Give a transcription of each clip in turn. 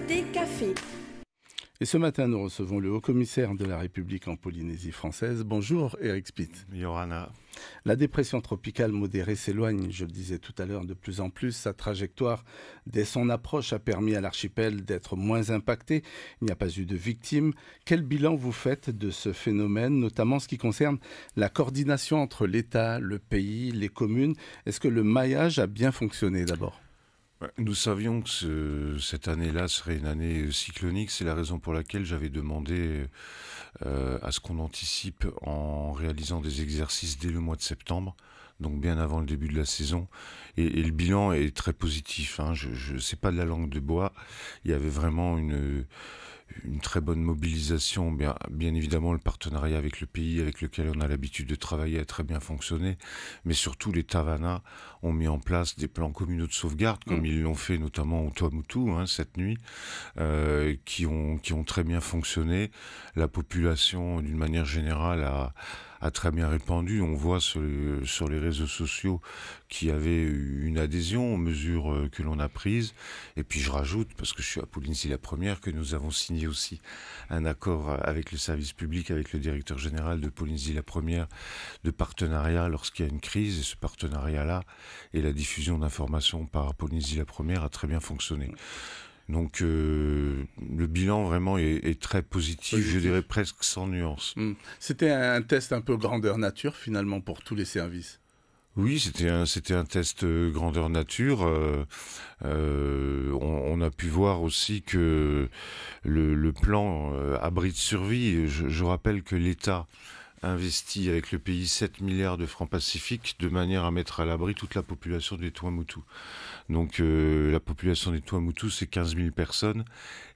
des cafés. Et ce matin, nous recevons le haut-commissaire de la République en Polynésie française. Bonjour Eric Spitz. Yorana. La dépression tropicale modérée s'éloigne, je le disais tout à l'heure, de plus en plus. Sa trajectoire, dès son approche, a permis à l'archipel d'être moins impacté. Il n'y a pas eu de victimes. Quel bilan vous faites de ce phénomène, notamment en ce qui concerne la coordination entre l'État, le pays, les communes? Est-ce que le maillage a bien fonctionné d'abord ? Nous savions que cette année-là serait une année cyclonique. C'est la raison pour laquelle j'avais demandé à ce qu'on anticipe en réalisant des exercices dès le mois de septembre, donc bien avant le début de la saison. Et le bilan est très positif. C'est pas de la langue de bois. Il y avait vraiment une très bonne mobilisation. Bien évidemment, le partenariat avec le pays avec lequel on a l'habitude de travailler a très bien fonctionné. Mais surtout, les Tavana ont mis en place des plans communaux de sauvegarde, comme ils l'ont fait notamment au Tuamotu cette nuit, qui ont très bien fonctionné. La population, d'une manière générale, a très bien répandu. On voit sur les réseaux sociaux qu'il y avait une adhésion aux mesures que l'on a prises. Et puis je rajoute, parce que je suis à Polynésie la première, que nous avons signé aussi un accord avec le service public, avec le directeur général de Polynésie la première, de partenariat lorsqu'il y a une crise. Et ce partenariat-là et la diffusion d'informations par Polynésie la première a très bien fonctionné. Donc le bilan vraiment est très positif, je dirais presque sans nuance. C'était un test un peu grandeur nature finalement pour tous les services. Oui, c'était un test grandeur nature. On a pu voir aussi que le plan abri de survie, je rappelle que l'État investi avec le pays 7 milliards de francs pacifiques de manière à mettre à l'abri toute la population des Tuamotu. Donc la population des Tuamotu, c'est 15 000 personnes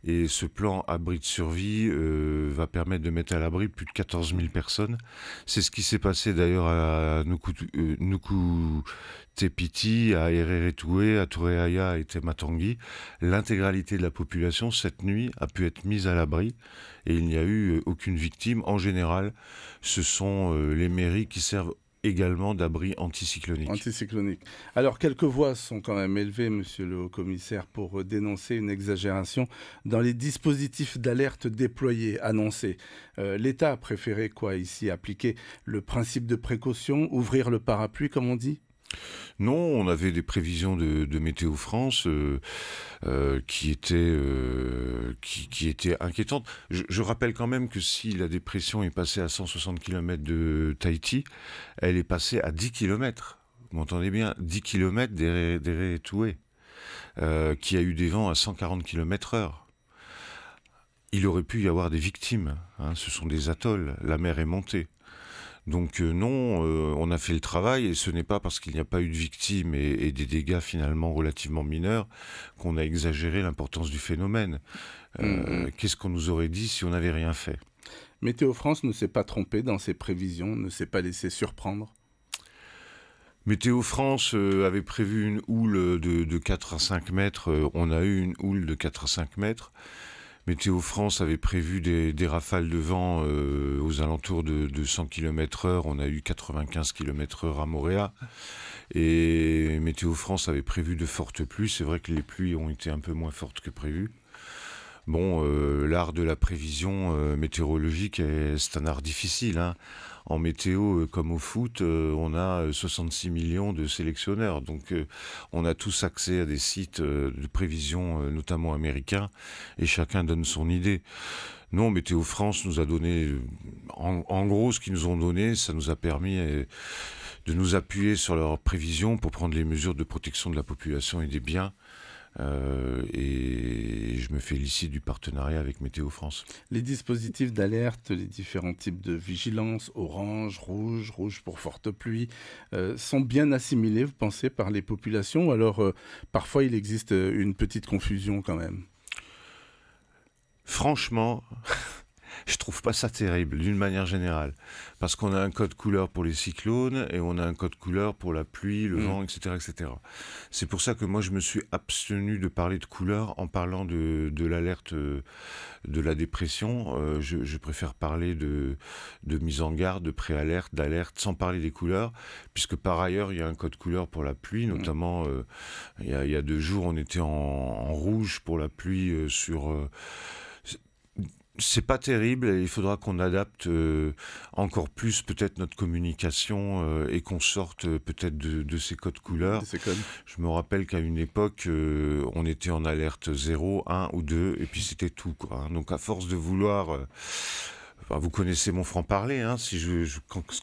et ce plan abri de survie va permettre de mettre à l'abri plus de 14 000 personnes. C'est ce qui s'est passé d'ailleurs à Nuku-Te-Piti, à Ereretue, à Tureaya et Te-Matangi. L'intégralité de la population cette nuit a pu être mise à l'abri et il n'y a eu aucune victime. En général, ce sont les mairies qui servent également d'abri anticyclonique. Alors, quelques voix sont quand même élevées, monsieur le haut-commissaire, pour dénoncer une exagération dans les dispositifs d'alerte déployés, annoncés. L'État a préféré quoi ici? Appliquer le principe de précaution, ouvrir le parapluie, comme on dit? Non, on avait des prévisions de Météo France qui étaient inquiétantes. Je rappelle quand même que si la dépression est passée à 160 km de Tahiti, elle est passée à 10 km. Vous m'entendez bien, 10 km d'Ereretue, qui a eu des vents à 140 km/h. Il aurait pu y avoir des victimes. Ce sont des atolls, la mer est montée. Donc non, on a fait le travail et ce n'est pas parce qu'il n'y a pas eu de victimes et des dégâts finalement relativement mineurs qu'on a exagéré l'importance du phénomène. Qu'est-ce qu'on nous aurait dit si on n'avait rien fait? Météo France ne s'est pas trompé dans ses prévisions, ne s'est pas laissé surprendre? Météo France avait prévu une houle de 4 à 5 mètres. On a eu une houle de 4 à 5 mètres. Météo France avait prévu des rafales de vent aux alentours de 100 km/h. On a eu 95 km/h à Moorea. Et Météo France avait prévu de fortes pluies. C'est vrai que les pluies ont été un peu moins fortes que prévu. Bon, l'art de la prévision météorologique, c'est un art difficile. En météo, comme au foot, on a 66 millions de sélectionneurs. Donc, on a tous accès à des sites de prévision, notamment américains, et chacun donne son idée. Non, Météo France nous a donné, en gros, ce qu'ils nous ont donné, ça nous a permis de nous appuyer sur leurs prévisions pour prendre les mesures de protection de la population et des biens. Et je me félicite du partenariat avec Météo France. Les dispositifs d'alerte, les différents types de vigilance, orange, rouge pour forte pluie, sont bien assimilés, vous pensez, par les populations, ou alors parfois il existe une petite confusion quand même? Franchement, Je trouve pas ça terrible, d'une manière générale. Parce qu'on a un code couleur pour les cyclones et on a un code couleur pour la pluie, le vent, etc., etc. C'est pour ça que moi, je me suis abstenu de parler de couleur en parlant de l'alerte de la dépression. Je préfère parler de mise en garde, de préalerte, d'alerte, sans parler des couleurs, puisque par ailleurs, il y a un code couleur pour la pluie, notamment il y a 2 jours, on était en rouge pour la pluie c'est pas terrible et il faudra qu'on adapte encore plus peut-être notre communication et qu'on sorte peut-être de ces codes couleurs. Je me rappelle qu'à une époque, on était en alerte 0, 1 ou 2 et puis c'était tout, quoi. Donc à force de vouloir... vous connaissez mon franc-parler, hein, si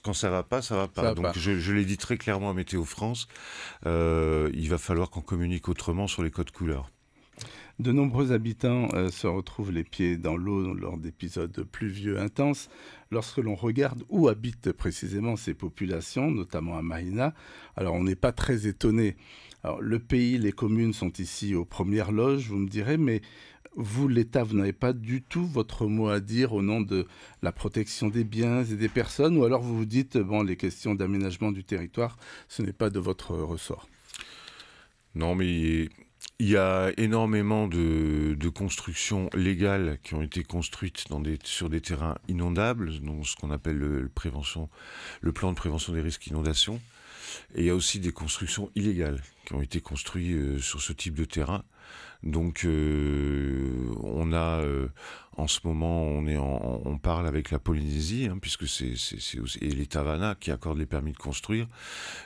quand ça va pas, ça va pas. Donc je l'ai dit très clairement à Météo France, il va falloir qu'on communique autrement sur les codes couleurs. De nombreux habitants se retrouvent les pieds dans l'eau lors d'épisodes pluvieux intenses. Lorsque l'on regarde où habitent précisément ces populations, notamment à Mahina, alors on n'est pas très étonné. Alors, le pays, les communes sont ici aux premières loges, vous me direz, mais vous, l'État, vous n'avez pas du tout votre mot à dire au nom de la protection des biens et des personnes, ou alors vous vous dites, bon, les questions d'aménagement du territoire, ce n'est pas de votre ressort. Non, mais... Il y a énormément de constructions légales qui ont été construites sur des terrains inondables, donc ce qu'on appelle le plan de prévention des risques d'inondation. Et il y a aussi des constructions illégales qui ont été construites sur ce type de terrain. Donc on a en ce moment on parle avec la Polynésie, hein, puisque c'est aussi, et les Tavana qui accordent les permis de construire,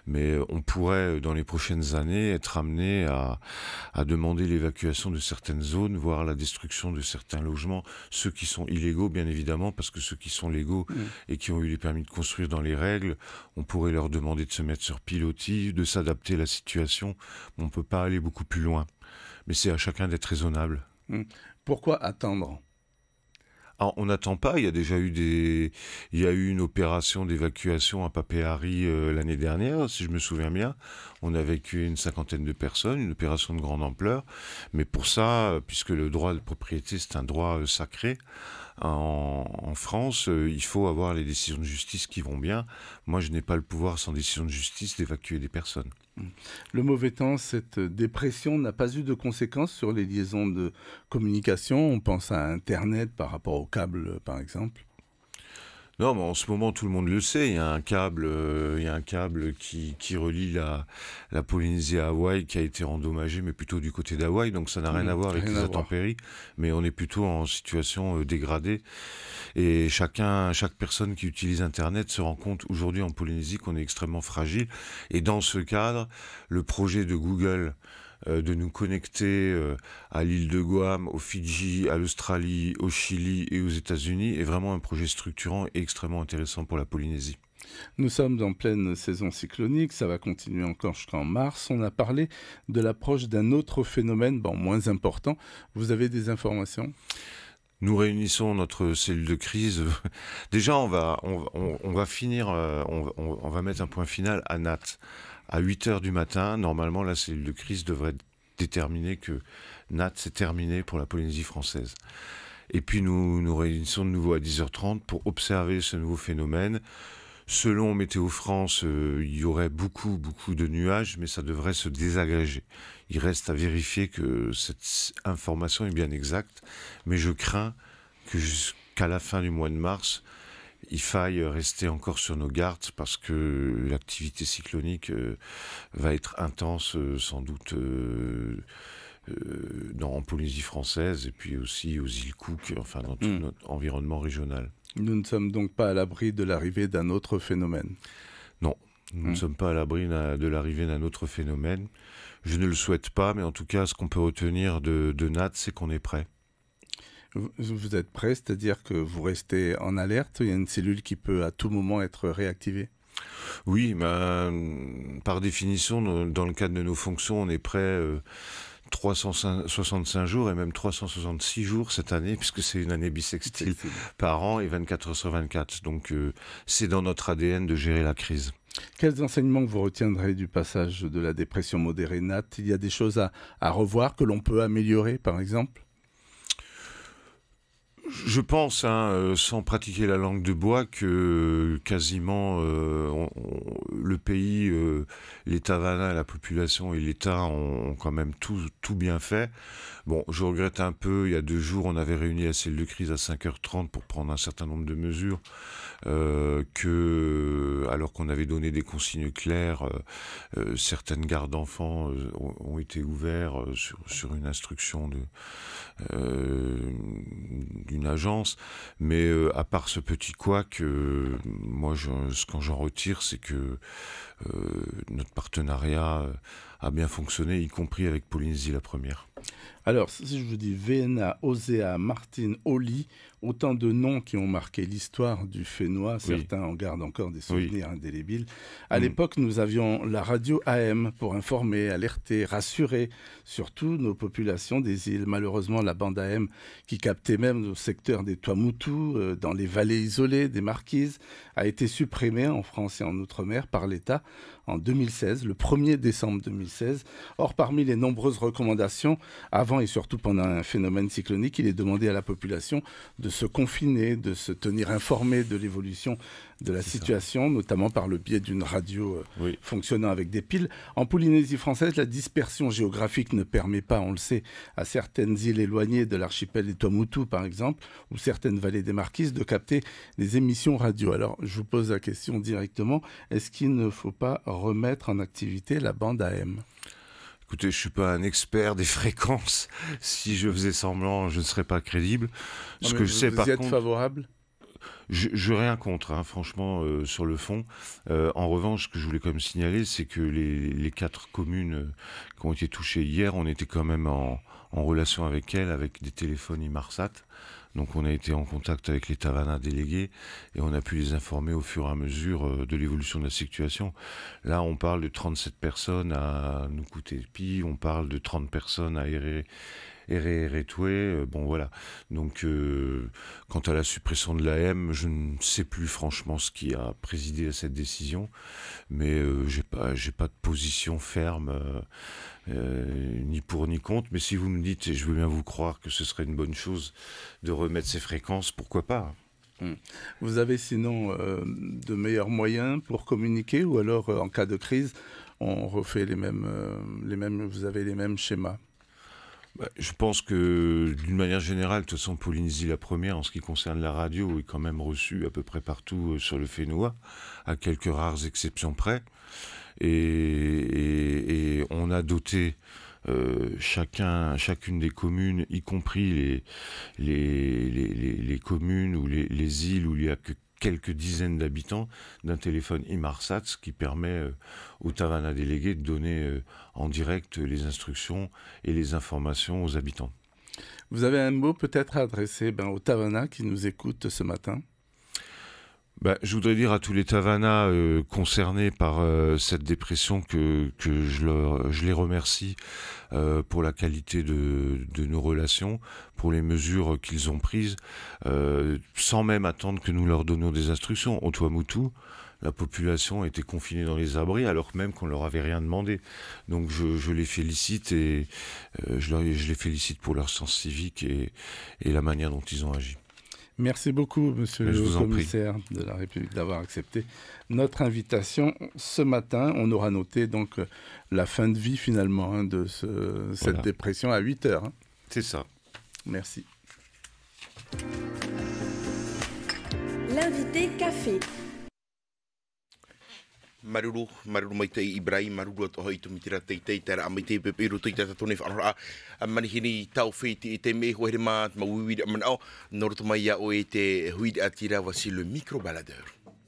mais on pourrait dans les prochaines années être amené à demander l'évacuation de certaines zones, voire la destruction de certains logements, ceux qui sont illégaux bien évidemment, parce que ceux qui sont légaux et qui ont eu les permis de construire dans les règles, on pourrait leur demander de se mettre sur pilotis, de s'adapter à la situation. On ne peut pas aller beaucoup plus loin. Mais c'est à chacun d'être raisonnable. Pourquoi attendre ? Alors, on n'attend pas. Il y a eu une opération d'évacuation à Papeari l'année dernière, si je me souviens bien. On a évacué une 50aine de personnes, une opération de grande ampleur. Mais pour ça, puisque le droit de propriété, c'est un droit sacré, en France, il faut avoir les décisions de justice qui vont bien. Moi, je n'ai pas le pouvoir, sans décision de justice, d'évacuer des personnes. Le mauvais temps, cette dépression n'a pas eu de conséquences sur les liaisons de communication. On pense à Internet par rapport au câble, par exemple. Non, mais en ce moment, tout le monde le sait. Il y a un câble, qui relie la Polynésie à Hawaï qui a été endommagé, mais plutôt du côté d'Hawaï. Donc ça n'a rien à voir avec les intempéries, mais on est plutôt en situation dégradée. Et chaque personne qui utilise Internet se rend compte aujourd'hui en Polynésie qu'on est extrêmement fragile. Et dans ce cadre, le projet de Google de nous connecter à l'île de Guam, aux Fidji, à l'Australie, au Chili et aux États-Unis est vraiment un projet structurant et extrêmement intéressant pour la Polynésie. Nous sommes en pleine saison cyclonique, ça va continuer encore jusqu'en mars. On a parlé de l'approche d'un autre phénomène, moins important. Vous avez des informations ? Nous réunissons notre cellule de crise. Déjà, on va finir, on va mettre un point final à Natt. À 8h du matin, normalement, la cellule de crise devrait déterminer que Natt, c'est terminé pour la Polynésie française. Et puis, nous réunissons de nouveau à 10h30 pour observer ce nouveau phénomène. Selon Météo France, il y aurait beaucoup de nuages, mais ça devrait se désagréger. Il reste à vérifier que cette information est bien exacte, mais je crains que jusqu'à la fin du mois de mars, il faille rester encore sur nos gardes parce que l'activité cyclonique va être intense sans doute en Polynésie française et puis aussi aux îles Cook, enfin dans tout notre environnement régional. Nous ne sommes donc pas à l'abri de l'arrivée d'un autre phénomène. Non, nous ne sommes pas à l'abri de l'arrivée d'un autre phénomène. Je ne le souhaite pas, mais en tout cas, ce qu'on peut retenir de Natt, c'est qu'on est prêt. Vous êtes prêt, c'est-à-dire que vous restez en alerte, il y a une cellule qui peut à tout moment être réactivée ? Oui, par définition, dans le cadre de nos fonctions, on est prêt 365 jours et même 366 jours cette année, puisque c'est une année bissextile par an et 24 heures sur 24. Donc c'est dans notre ADN de gérer la crise. Quels enseignements vous retiendrez du passage de la dépression modérée Natt ? Il y a des choses à revoir que l'on peut améliorer, par exemple ? Je pense, sans pratiquer la langue de bois, que quasiment le pays, les Tavanas, la population et l'État ont quand même tout bien fait. Bon, je regrette un peu, il y a 2 jours, on avait réuni la cellule de crise à 5h30 pour prendre un certain nombre de mesures, alors qu'on avait donné des consignes claires, certaines gares d'enfants ont été ouvertes sur une instruction d'une agence, mais à part ce petit couac, moi, quand j'en retire, c'est que notre partenariat a bien fonctionné, y compris avec Polynésie la première. Alors, si je vous dis Véna, Osea, Martine, Oli, autant de noms qui ont marqué l'histoire du Fénois, certains en gardent encore des souvenirs indélébiles. À l'époque, nous avions la radio AM pour informer, alerter, rassurer, surtout nos populations des îles. Malheureusement, la bande AM qui captait même au secteur des Tuamotu, dans les vallées isolées des Marquises, a été supprimée en France et en Outre-mer par l'État en 2016, le 1er décembre 2016. Or, parmi les nombreuses recommandations, avant et surtout pendant un phénomène cyclonique, il est demandé à la population de se confiner, de se tenir informé de l'évolution de la situation, notamment par le biais d'une radio fonctionnant avec des piles. En Polynésie française, la dispersion géographique ne permet pas, on le sait, à certaines îles éloignées de l'archipel des Tuamotu, par exemple, ou certaines vallées des Marquises, de capter les émissions radio. Alors, je vous pose la question directement, est-ce qu'il ne faut pas remettre en activité la bande AM ? Écoutez, je ne suis pas un expert des fréquences. Si je faisais semblant, je ne serais pas crédible. Ce que je sais, par contre, favorable ? Je rien contre, franchement, sur le fond. En revanche, ce que je voulais quand même signaler, c'est que les 4 communes qui ont été touchées hier, on était quand même en relation avec elles, avec des téléphones Inmarsat. Donc on a été en contact avec les Tavanas délégués et on a pu les informer au fur et à mesure de l'évolution de la situation. Là, on parle de 37 personnes à Nukutepi, on parle de 30 personnes à Eretoué, bon voilà. Donc, quant à la suppression de l'AM, je ne sais plus franchement ce qui a présidé à cette décision, mais j'ai pas de position ferme, ni pour ni contre. Mais si vous me dites, et je veux bien vous croire que ce serait une bonne chose de remettre ces fréquences, pourquoi pas ? Vous avez sinon de meilleurs moyens pour communiquer, ou alors en cas de crise, on refait les mêmes, vous avez les mêmes schémas ? Je pense que d'une manière générale, de toute façon, Polynésie la première, en ce qui concerne la radio, est quand même reçue à peu près partout sur le Fénois, à quelques rares exceptions près. Et on a doté chacune des communes, y compris les communes ou les îles où il y a que quelques dizaines d'habitants, d'un téléphone Inmarsat, ce qui permet aux Tavanas délégués de donner en direct les instructions et les informations aux habitants. Vous avez un mot peut-être à adresser aux Tavanas qui nous écoutent ce matin ? Je voudrais dire à tous les Tavanas concernés par cette dépression que je les remercie pour la qualité de nos relations, pour les mesures qu'ils ont prises, sans même attendre que nous leur donnions des instructions. Au Tuamotu, la population était confinée dans les abris alors même qu'on leur avait rien demandé. Donc je les félicite et je les félicite pour leur sens civique et la manière dont ils ont agi. Merci beaucoup, monsieur le commissaire de la République, d'avoir accepté notre invitation ce matin. On aura noté donc la fin de vie finalement de cette dépression à 8 heures. C'est ça. Merci. L'invité café. Maruru maitei Ibrahim maruru to hoi tumitira teitei tera amaitei peperu teitei tatone whanora manihini tau feiti te me hoere ma mawiwi manao norto mai o te huid atira voici le micro baladeur.